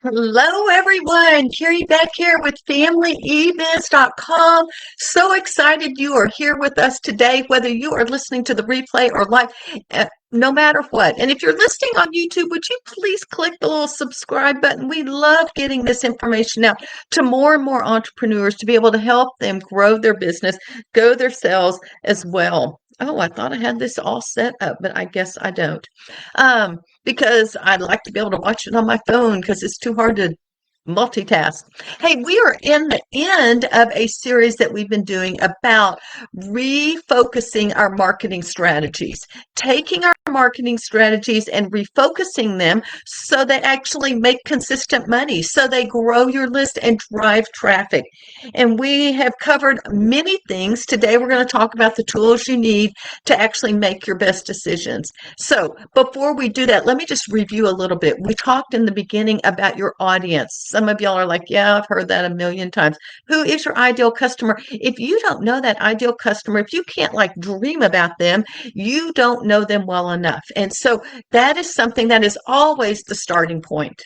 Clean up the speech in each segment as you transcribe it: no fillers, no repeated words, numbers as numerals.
Hello, everyone. Carrie back here with FamilyEbiz.com. So excited you are here with us today, whether you are listening to the replay or live, no matter what. And if you're listening on YouTube, would you please click the little subscribe button? We love getting this information out to more and more entrepreneurs to be able to help them grow their business, grow their sales as well. Oh, I thought I had this all set up, but I guess I don't. Because I'd like to be able to watch it on my phone because it's too hard to multitask. Hey, we are in the end of a series that we've been doing about refocusing our marketing strategies, taking our marketing strategies and refocusing them so they actually make consistent money, so they grow your list and drive traffic. And we have covered many things. Today, we're going to talk about the tools you need to actually make your best decisions. So before we do that, let me just review a little bit. We talked in the beginning about your audience. Some of y'all are like, yeah, I've heard that a million times. Who is your ideal customer? If you don't know that ideal customer, if you can't like dream about them, you don't know them well enough. And so that is something that is always the starting point.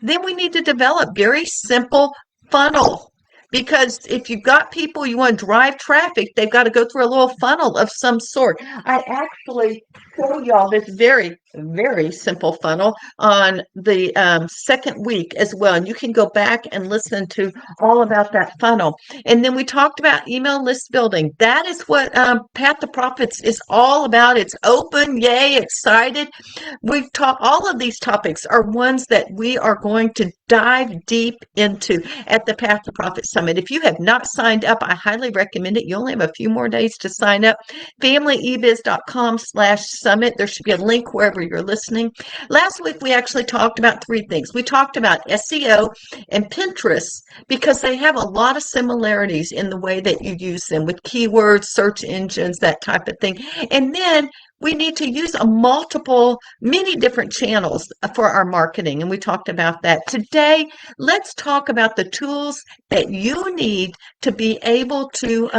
Then we need to develop very simple funnel. Because if you've got people you want to drive traffic, they've got to go through a little funnel of some sort. I actually show y'all this very, very simple funnel on the second week as well. And you can go back and listen to all about that funnel. And then we talked about email list building. That is what Path to Profits is all about. It's open, yay, excited. We've taught all of these topics are ones that we are going to dive deep into at the Path to Profit Summit. If you have not signed up, I highly recommend it. You only have a few more days to sign up. FamilyEbiz.com/summit. There should be a link wherever you're listening. Last week, we actually talked about three things. We talked about SEO and Pinterest because they have a lot of similarities in the way that you use them with keywords, search engines, that type of thing. And then we need to use many different channels for our marketing. And we talked about that. Today, let's talk about the tools that you need to be able to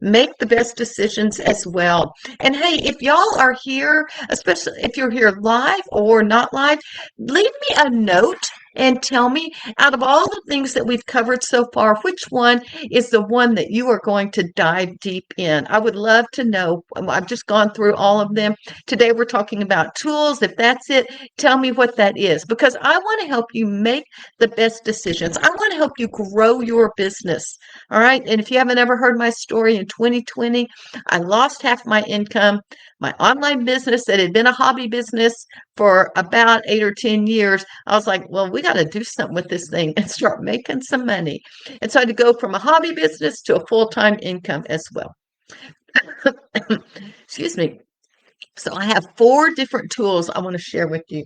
make the best decisions as well. And hey, if y'all are here, especially if you're here live or not live, leave me a note and tell me, out of all the things that we've covered so far, which one is the one that you are going to dive deep in? I would love to know. I've just gone through all of them. Today, we're talking about tools. If that's it, tell me what that is, because I want to help you make the best decisions. I want to help you grow your business. All right. And if you haven't ever heard my story, in 2020, I lost half my income. My online business that had been a hobby business for about 8 or 10 years, I was like, well, we got to do something with this thing and start making some money. And so I had to go from a hobby business to a full-time income as well. Excuse me. So I have 4 different tools I want to share with you.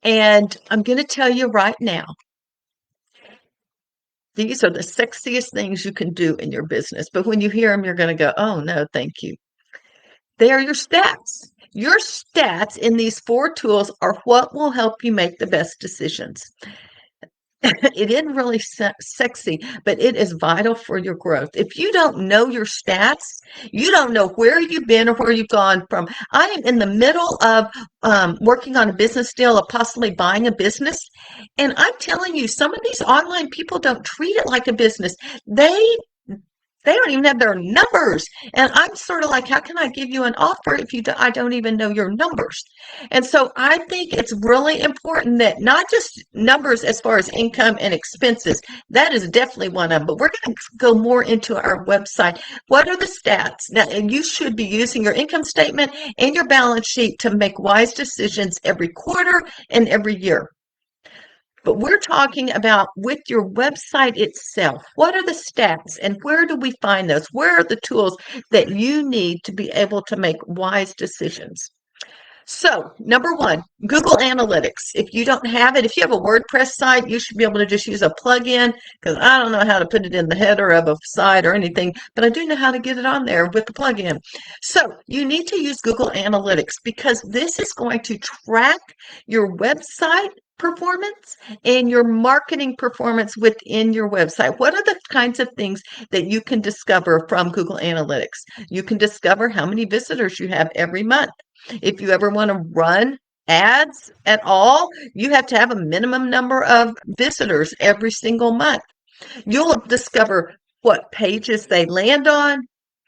And I'm going to tell you right now, these are the sexiest things you can do in your business. But when you hear them, you're going to go, oh, no, thank you. They are your stats. Your stats in these 4 tools are what will help you make the best decisions. It isn't really sexy, but it is vital for your growth. If you don't know your stats, you don't know where you've been or where you've gone from. I am in the middle of working on a business deal, of possibly buying a business. And I'm telling you, some of these online people don't treat it like a business. They don't even have their numbers. And I'm sort of like, how can I give you an offer if I don't even know your numbers? And so I think it's really important that not just numbers as far as income and expenses, that is definitely one of them, but we're going to go more into our website. What are the stats? Now, and you should be using your income statement and your balance sheet to make wise decisions every quarter and every year. But we're talking about with your website itself. What are the stats and where do we find those? Where are the tools that you need to be able to make wise decisions? So, number 1, Google Analytics. If you don't have it, if you have a WordPress site, you should be able to just use a plugin, because I don't know how to put it in the header of a site or anything, but I do know how to get it on there with the plugin. So, you need to use Google Analytics because this is going to track your website performance and your marketing performance within your website. What are the kinds of things that you can discover from Google Analytics? You can discover how many visitors you have every month. If you ever want to run ads at all, you have to have a minimum number of visitors every single month. You'll discover what pages they land on,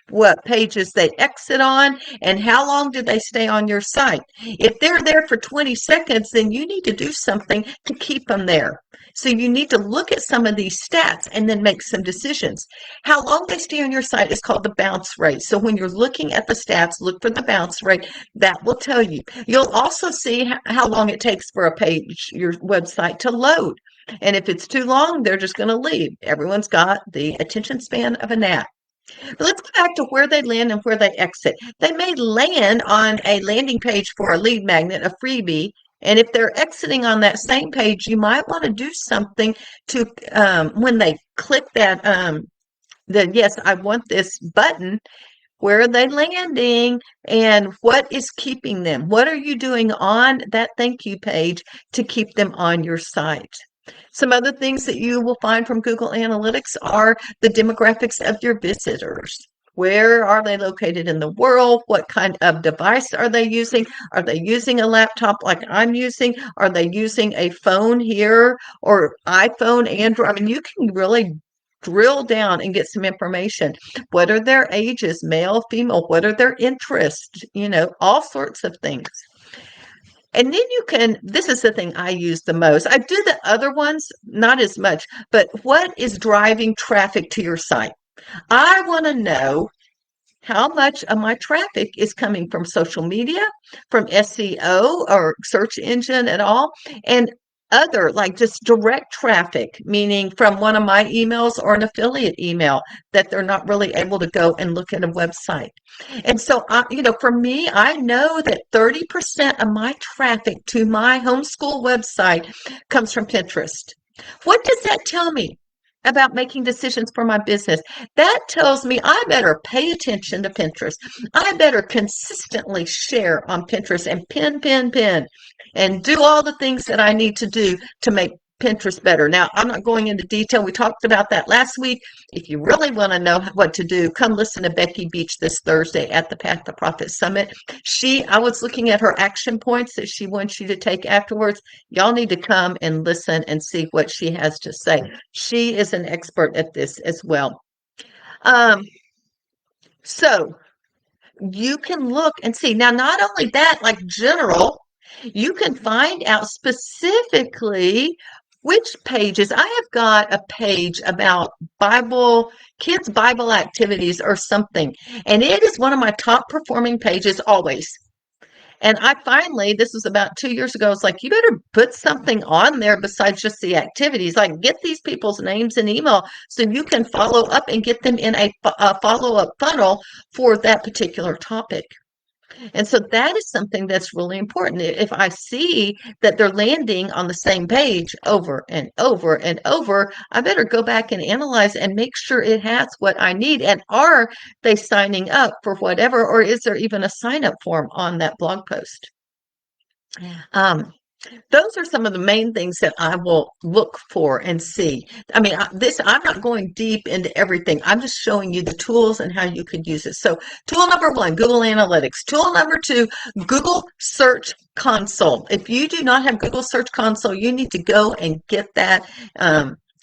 what pages they exit on, and how long did they stay on your site. If they're there for 20 seconds, then you need to do something to keep them there. So you need to look at some of these stats and then make some decisions. How long they stay on your site is called the bounce rate. So when you're looking at the stats, look for the bounce rate. That will tell you. You'll also see how long it takes for a page, your website, to load. And if it's too long, they're just going to leave. Everyone's got the attention span of a gnat. But let's go back to where they land and where they exit. They may land on a landing page for a lead magnet, a freebie, and if they're exiting on that same page, you might want to do something to, when they click that, the yes, I want this button, where are they landing and what is keeping them? What are you doing on that thank you page to keep them on your site? Some other things that you will find from Google Analytics are the demographics of your visitors. Where are they located in the world? What kind of device are they using? Are they using a laptop like I'm using? Are they using a phone here or iPhone, Android? I mean, you can really drill down and get some information. What are their ages, male, female? What are their interests? All sorts of things. And then you can, this is the thing I use the most. I do the other ones, not as much, but what is driving traffic to your site? I want to know how much of my traffic is coming from social media, from SEO or search engine at all, and other like just direct traffic, meaning from one of my emails or an affiliate email that they're not really able to go and look at a website. And so, for me, I know that 30% of my traffic to my homeschool website comes from Pinterest. What does that tell me about making decisions for my business? That tells me I better pay attention to Pinterest. I better consistently share on Pinterest and pin, and do all the things that I need to do to make Pinterest better. Now, I'm not going into detail. We talked about that last week. If you really want to know what to do, come listen to Becky Beach this Thursday at the Path to Profit Summit. I was looking at her action points that she wants you to take afterwards. Y'all need to come and listen and see what she has to say. She is an expert at this as well. So you can look and see. Now, not only that, like general, you can find out specifically which pages. I have got a page about kids' Bible activities or something, and it is one of my top performing pages always. And this was about 2 years ago, I was like, you better put something on there besides just the activities. Like, get these people's names and email so you can follow up and get them in a follow-up funnel for that particular topic. And so that is something that's really important. If I see that they're landing on the same page over and over and over, I better go back and analyze and make sure it has what I need. And are they signing up for whatever, or is there even a sign up form on that blog post? Those are some of the main things that I will look for and see. I mean, I'm not going deep into everything. I'm just showing you the tools and how you could use it. So tool number 1, Google Analytics. Tool number 2, Google Search Console. If you do not have Google Search Console, you need to go and get that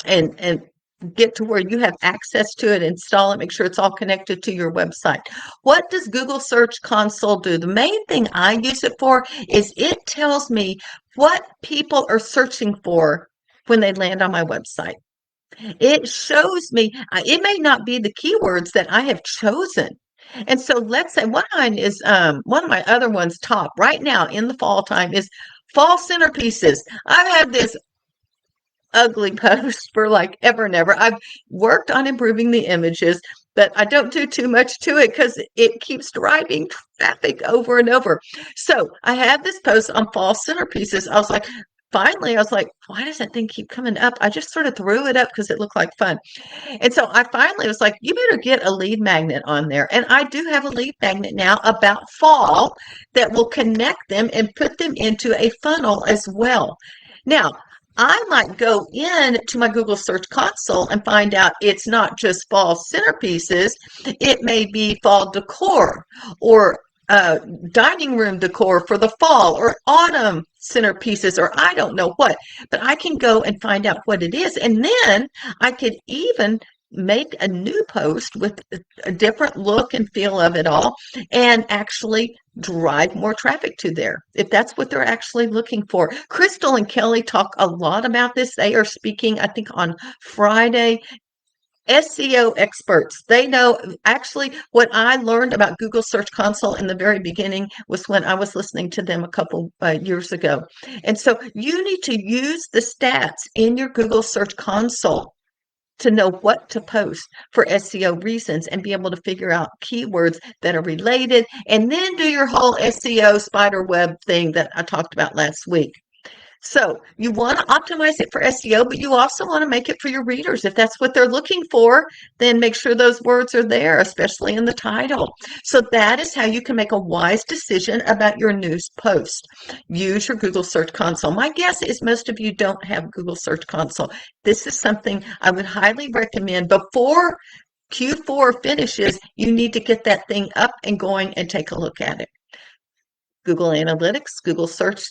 and get to where you have access to it, install it, make sure it's all connected to your website. What does Google Search Console do? The main thing I use it for is it tells me what people are searching for when they land on my website. It shows me, it may not be the keywords that I have chosen. And so let's say one of my other ones top right now in the fall time is fall centerpieces. I've had this ugly post for like ever and ever. I've worked on improving the images, but I don't do too much to it because it keeps driving traffic over and over. So I have this post on fall centerpieces. Finally, I was like, why does that thing keep coming up? I just sort of threw it up because it looked like fun. And so I finally was like, you better get a lead magnet on there. And I do have a lead magnet now about fall that will connect them and put them into a funnel as well. Now, I might go in to my Google Search Console and find out it's not just fall centerpieces. It may be fall decor or uh, dining room decor for the fall or autumn centerpieces or I don't know what, but I can go and find out what it is. And then I could even make a new post with a different look and feel of it all and actually drive more traffic to there if that's what they're actually looking for. Crystal and Kelly talk a lot about this. They are speaking, I think, on Friday. SEO experts, they know actually what I learned about Google Search Console in the very beginning was when I was listening to them a couple years ago. And so you need to use the stats in your Google Search Console to know what to post for SEO reasons and be able to figure out keywords that are related and then do your whole SEO spider web thing that I talked about last week. So you want to optimize it for SEO, but you also want to make it for your readers. If that's what they're looking for, then make sure those words are there, especially in the title. So that is how you can make a wise decision about your news post. Use your Google Search Console. My guess is most of you don't have Google Search Console. This is something I would highly recommend before Q4 finishes. You need to get that thing up and going and take a look at it. Google Analytics, Google Search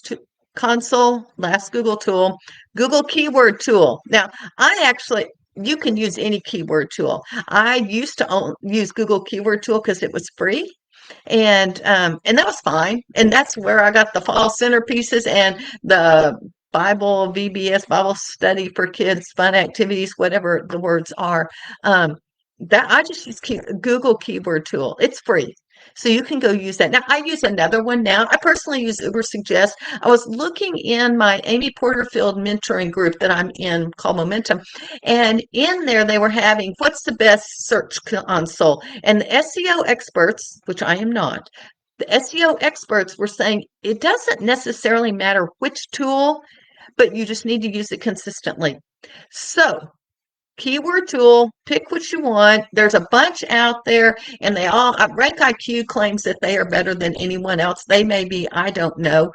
Console, last Google tool, Google Keyword Tool. Now, you can use any keyword tool. I used to use Google Keyword Tool because it was free. And that was fine. And that's where I got the fall centerpieces and the Bible VBS Bible study for kids, fun activities, whatever the words are. That I just use Google Keyword Tool. It's free. So you can go use that. Now I use another one now. I personally use Ubersuggest. I was looking in my Amy Porterfield mentoring group that I'm in called Momentum. And in there they were having what's the best search console. And the SEO experts, which I am not, the SEO experts were saying it doesn't necessarily matter which tool, but you just need to use it consistently. So keyword tool, pick what you want. There's a bunch out there, and they all, Rank IQ claims that they are better than anyone else. They may be, I don't know.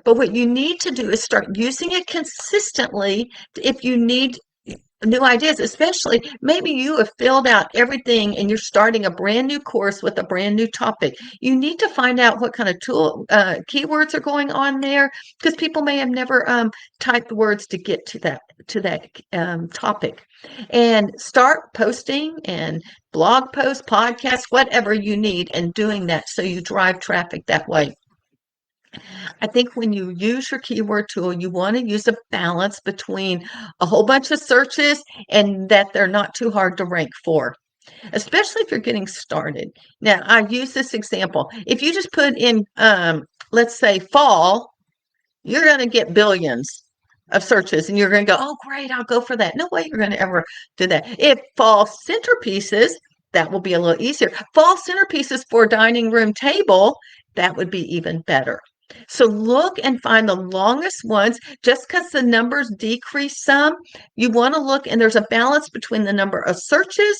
But what you need to do is start using it consistently if you need new ideas, especially maybe you have filled out everything and you're starting a brand new course with a brand new topic. You need to find out what kind of keywords are going on there because people may have never typed words to get to that topic, and start posting and blog posts, podcasts, whatever you need, and doing that so you drive traffic that way. I think when you use your keyword tool, you want to use a balance between a whole bunch of searches and that they're not too hard to rank for, especially if you're getting started. Now, I use this example. If you just put in, let's say, fall, you're going to get billions of searches and you're going to go, oh, great, I'll go for that. No way you're going to ever do that. If fall centerpieces, that will be a little easier. Fall centerpieces for dining room table, that would be even better. So look and find the longest ones. Just because the numbers decrease some, you want to look, and there's a balance between the number of searches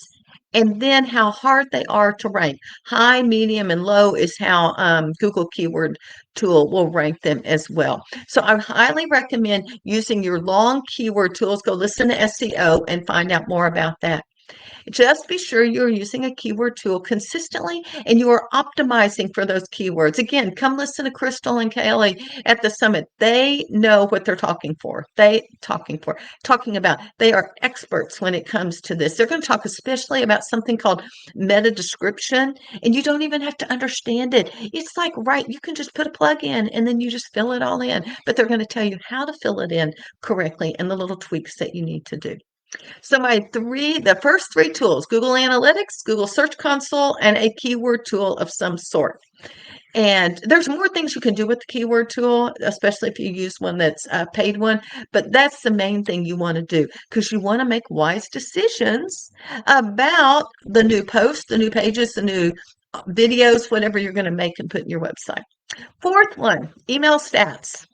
and then how hard they are to rank. High, medium, and low is how Google Keyword Tool will rank them as well. So I highly recommend using your long keyword tools. Go listen to SEO and find out more about that. Just be sure you're using a keyword tool consistently and you are optimizing for those keywords. Again, come listen to Crystal and Kaylee at the summit. They know what they're talking about. They are experts when it comes to this. They're going to talk especially about something called meta description, and you don't even have to understand it. It's like, right, you can just put a plug in and then you just fill it all in, but they're going to tell you how to fill it in correctly and the little tweaks that you need to do. So the first three tools, Google Analytics, Google Search Console, and a keyword tool of some sort. And there's more things you can do with the keyword tool, especially if you use one that's a paid one. But that's the main thing you want to do because you want to make wise decisions about the new posts, the new pages, the new videos, whatever you're going to make and put in your website. Fourth one, email stats.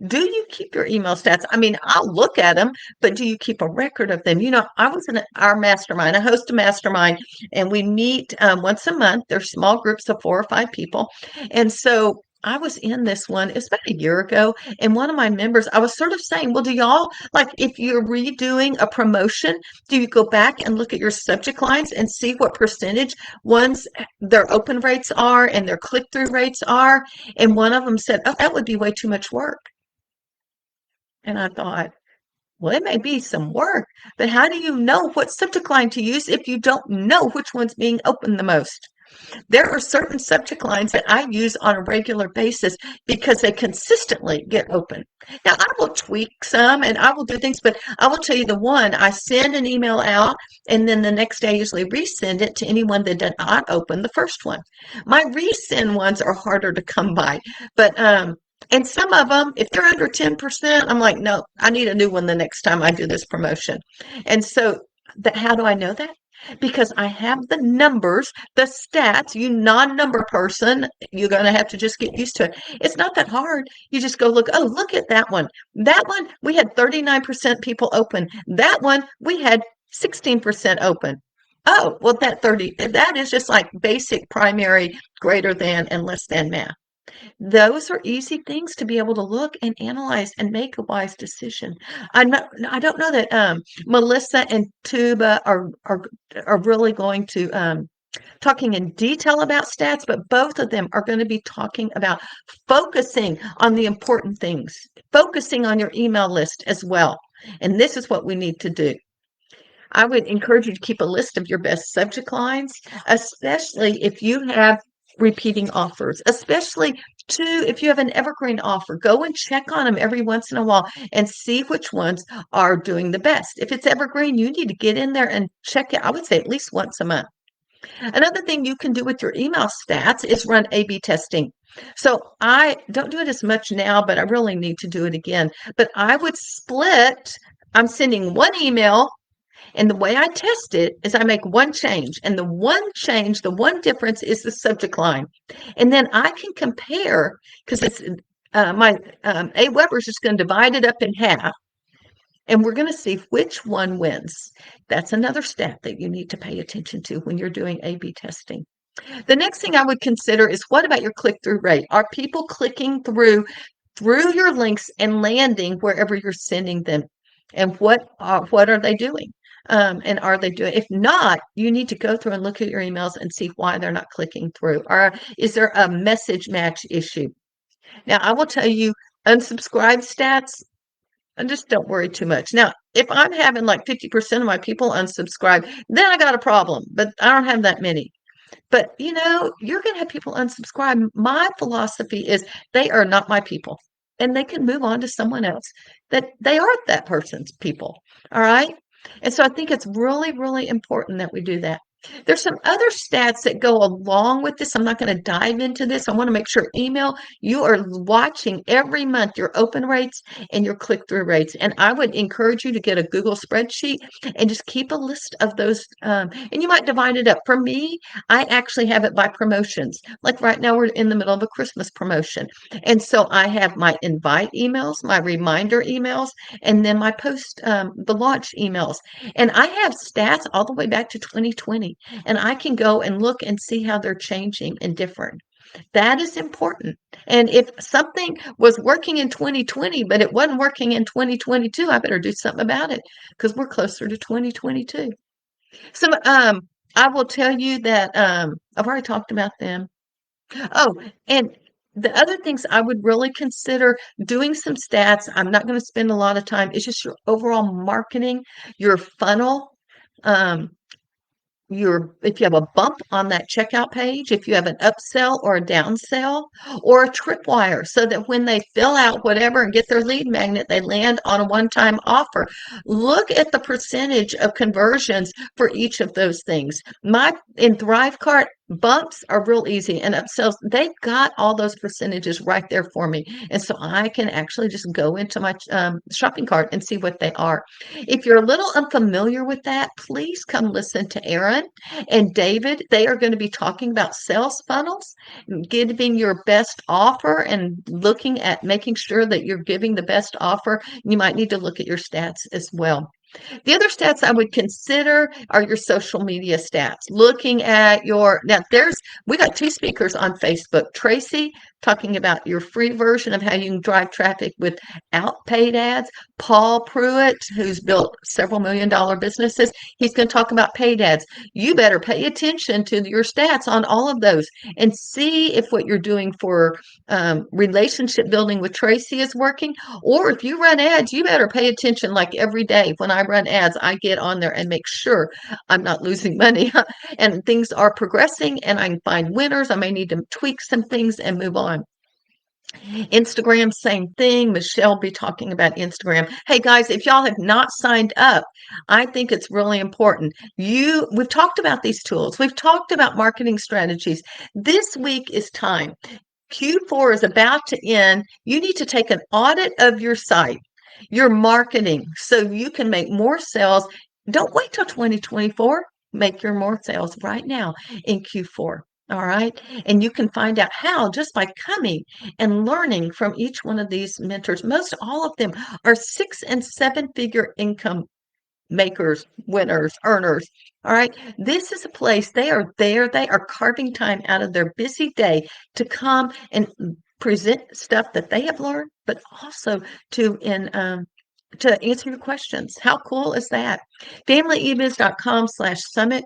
Do you keep your email stats? I mean, I'll look at them, but do you keep a record of them? I was in our mastermind. I host a mastermind, and we meet once a month. There's small groups of 4 or 5 people. And so I was in this one, it was about a year ago, and one of my members, I was sort of saying, well, do y'all, like, if you're redoing a promotion, do you go back and look at your subject lines and see what percentage ones their open rates are and their click-through rates are? And one of them said, oh, that would be way too much work. And I thought, well, it may be some work, but how do you know what subject line to use if you don't know which one's being opened the most? There are certain subject lines that I use on a regular basis because they consistently get open. Now, I will tweak some and I will do things, but I will tell you the one I send an email out and then the next day I usually resend it to anyone that did not open the first one. My resend ones are harder to come by, but and some of them, if they're under 10%, I'm like, no, I need a new one the next time I do this promotion. And so how do I know that? Because I have the numbers, the stats. You non-number person, you're going to have to just get used to it. It's not that hard. You just go look, oh, look at that one. That one, we had 39% people open. That one, we had 16% open. Oh, well, that is just like basic primary greater than and less than math. Those are easy things to be able to look and analyze and make a wise decision. I don't know that Melissa and Tuba are really going to talking in detail about stats, but both of them are going to be talking about focusing on the important things, focusing on your email list as well. And this is what we need to do. I would encourage you to keep a list of your best subject lines, especially if you have repeating offers, especially too, if you have an evergreen offer, go and check on them every once in a while and see which ones are doing the best. If it's evergreen, you need to get in there and check it. I would say at least once a month. Another thing you can do with your email stats is run A/B testing. So I don't do it as much now, but I really need to do it again. But I would split, I'm sending one email and the way I test it is I make one change, and the one change, the one difference is the subject line. And then I can compare because it's my Aweber is just going to divide it up in half, and we're going to see which one wins. That's another stat that you need to pay attention to when you're doing A/B testing. The next thing I would consider is what about your click-through rate? Are people clicking through your links and landing wherever you're sending them? And what are they doing? And are they doing? If not, you need to go through and look at your emails and see why they're not clicking through. Or is there a message match issue? Now, I will tell you, unsubscribe stats. And just don't worry too much. Now, if I'm having like 50% of my people unsubscribe, then I got a problem. But I don't have that many. But you're going to have people unsubscribe. My philosophy is they are not my people, and they can move on to someone else that they are that person's people. All right. And so I think it's really, really important that we do that. There's some other stats that go along with this. I'm not going to dive into this. I want to make sure you are watching every month your open rates and your click-through rates. And I would encourage you to get a Google spreadsheet and just keep a list of those. And you might divide it up. For me, I actually have it by promotions. Like right now, we're in the middle of a Christmas promotion. And so I have my invite emails, my reminder emails, and then my the launch emails. And I have stats all the way back to 2020, and I can go and look and see how they're changing and different. That is important. And if something was working in 2020, but it wasn't working in 2022, I better do something about it because we're closer to 2022. So I will tell you that I've already talked about them. Oh, and the other things I would really consider doing some stats. I'm not going to spend a lot of time. It's just your overall marketing, your funnel. Um, if you have a bump on that checkout page, if you have an upsell or a downsell or a tripwire, so that when they fill out whatever and get their lead magnet, they land on a one-time offer. Look at the percentage of conversions for each of those things. In ThriveCart, bumps are real easy, and upsells, they got all those percentages right there for me. And so I can actually just go into my shopping cart and see what they are. If you're a little unfamiliar with that, please come listen to Erin and David. They are going to be talking about sales funnels, giving your best offer and looking at making sure that you're giving the best offer. You might need to look at your stats as well. The other stats I would consider are your social media stats. Looking at we got two speakers on Facebook, Tracy talking about your free version of how you can drive traffic without paid ads. Paul Pruitt, who's built several $1 million businesses, he's going to talk about paid ads. You better pay attention to your stats on all of those and see if what you're doing for relationship building with Tracy is working. Or if you run ads, you better pay attention. Like every day when I run ads, I get on there and make sure I'm not losing money and things are progressing and I can find winners. I may need to tweak some things and move on. Instagram, same thing. Michelle will be talking about Instagram. Hey guys, if y'all have not signed up, I think it's really important. We've talked about these tools. We've talked about marketing strategies. This week is time. Q4 is about to end. You need to take an audit of your site, your marketing, so you can make more sales. Don't wait till 2024. Make your more sales right now in Q4. All right. And you can find out how just by coming and learning from each one of these mentors. Most all of them are 6 and 7 figure income makers, winners, earners. All right. This is a place they are there. They are carving time out of their busy day to come and present stuff that they have learned, but also to answer your questions. How cool is that? FamilyEbiz.com/summit.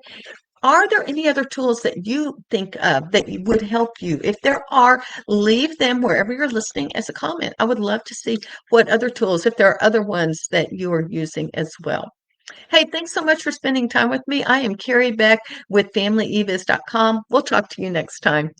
Are there any other tools that you think of that would help you? If there are, leave them wherever you're listening as a comment. I would love to see what other tools, if there are other ones that you are using as well. Hey, thanks so much for spending time with me. I am Carrie Beck with FamilyEbiz.com. We'll talk to you next time.